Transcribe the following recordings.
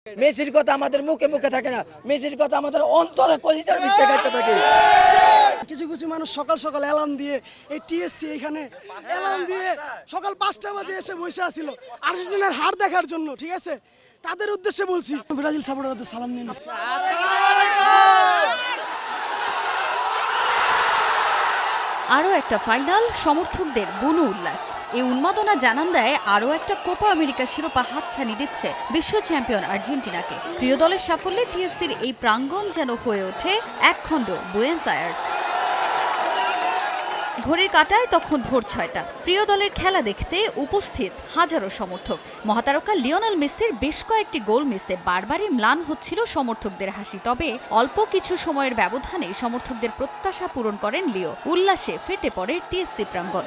মেসির কথা আমাদের মুখে মুখে থাকে না, মেসির কথা আমাদের অন্তরে কলিজার ভিতরে গাইতে থাকে। কিছু কিছু মানুষ সকাল সকাল অ্যালার্ম দিয়ে এই টিএসসি এখানে অ্যালার্ম দিয়ে সকাল 5টা বাজে এসে বসে আছিল আর্জেন্টিনার হার দেখার জন্য, ঠিক আছে? তাদের উদ্দেশ্যে বলছি, ব্রাজিল সাপোর্টারদের সালাম নিয়ে নিচ্ছি। আরও একটা ফাইনাল, সমর্থকদের বুনো উল্লাস। এই উন্মাদনা জানান দেয় আরও একটা কোপা আমেরিকা শিরোপা হাতছানি দিচ্ছে বিশ্ব চ্যাম্পিয়ন আর্জেন্টিনাকে। প্রিয় দলের সাফল্যে টিএসসির এই প্রাঙ্গণ যেন হয়ে ওঠে একখণ্ড বুয়েন্স আয়ার্স। ঘড়ির কাঁটায় তখন ভোর 6টা। প্রিয় দলের খেলা দেখতে উপস্থিত হাজারো সমর্থক। মহাতারকা লিওনেল মেসির বেশ কয়েকটি গোল মিসে বারবারই ম্লান হচ্ছিল সমর্থকদের হাসি। তবে অল্প কিছু সময়ের ব্যবধানে সমর্থকদের প্রত্যাশা পূরণ করেন লিও। উল্লাসে ফেটে পড়ে টিএসসি প্রাঙ্গণ।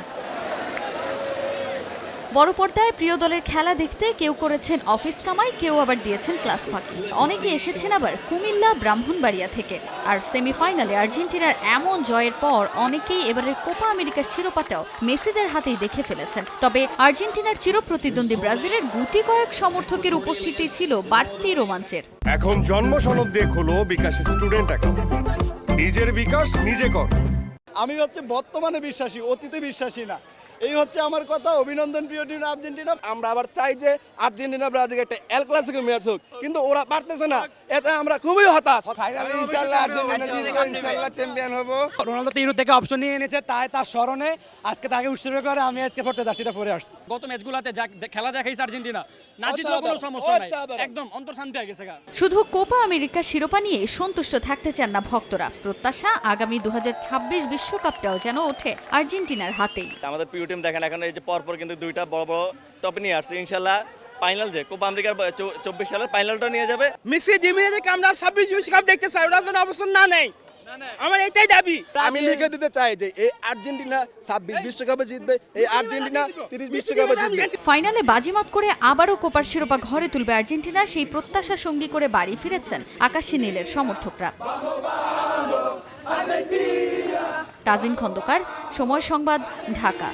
বড় পর্দায় প্রিয় দলের খেলা দেখতে কেউ করেছেন অফিস কামাই, কেউ আবার দিয়েছেন ক্লাস ফাঁকি। অনেকে এসেছেন আবার কুমিল্লা, ব্রাহ্মণবাড়িয়া থেকে। আর সেমিফাইনালে আর্জেন্টিনার এমন জয়ের পর অনেকেই এবারের কোপা আমেরিকার শিরোপাটাও মেসিদের হাতেই দেখে ফেলেছেন। তবে আর্জেন্টিনার চিরপ্রতিদ্বন্দ্বী ব্রাজিলের গুটি কয়েক সমর্থকের উপস্থিতি ছিল বাড়তি রোমাঞ্চের। এখন জন্ম সনদ দিয়ে খোলো বিকাশ স্টুডেন্ট অ্যাকাউন্ট। নিজের বিকাশ নিজে কর। আমি হচ্ছে বর্তমানে বিশ্বাসী, অতীতে বিশ্বাসী না। এই হচ্ছে আমার কথা। অভিনন্দন প্রিয় টিম আর্জেন্টিনা। আমরা আবার চাই যে আর্জেন্টিনা ব্রাজিল একটা এল ক্লাসিকো ম্যাচ হোক, কিন্তু ওরা পারতেছে না, এতে আমরা খুবই হতাশ। ফাইনালে ইনশাআল্লাহ আর্জেন্টিনা ইনশাআল্লাহ চ্যাম্পিয়ন হবে। রোনালদো তো ইউরো থেকে অপশন নিয়ে এনেছে, তাই তার স্মরণে আজকে তাকে উৎসর্গ করে আমি আজকে পড়তে যাচ্ছি, এটা পরে আসছি। গত ম্যাচগুলোতে খেলা দেখাইছে আর্জেন্টিনা, না জিতলেও কোনো সমস্যা নাই, একদম অন্তর শান্তি হয়ে গেছে। শুধু কোপা আমেরিকা শিরোপা নিয়ে সন্তুষ্ট থাকতে চান না ভক্তরা। প্রত্যাশা আগামী 2026 বিশ্বকাপটাও যেন ওঠে আর্জেন্টিনার হাতেই। আমাদের প্রিয় টিম দেখেন এখন এই যে পরপর কিন্তু দুইটা বড় বড় টপে নিয়ে আসছে। ইনশাল্লাহ ফাইনাল যে কোপা আমেরিকার 24 সালের ফাইনালটা নিয়ে যাবে। মেসি ডিমিয়ে আমরা 26 বিশ্বকাপ দেখতে চাই, ওরা যেন অবসর না নেই, আমার এটাই দাবি। আমি লিখে দিতে চাই যে এই আর্জেন্টিনা 26 বিশ্বকাপে জিতবে, এই আর্জেন্টিনা 30 বিশ্বকাপে জিতবে। ফাইনালে বাজিমাত করে আবারও কোপার শিরোপা ঘরে তুলবে আর্জেন্টিনা, সেই প্রত্যাশা সঙ্গী করে বাড়ি ফিরেছেন আকাশী নীলের সমর্থকরা। তাজিন খন্দকার, সময় সংবাদ, ঢাকা।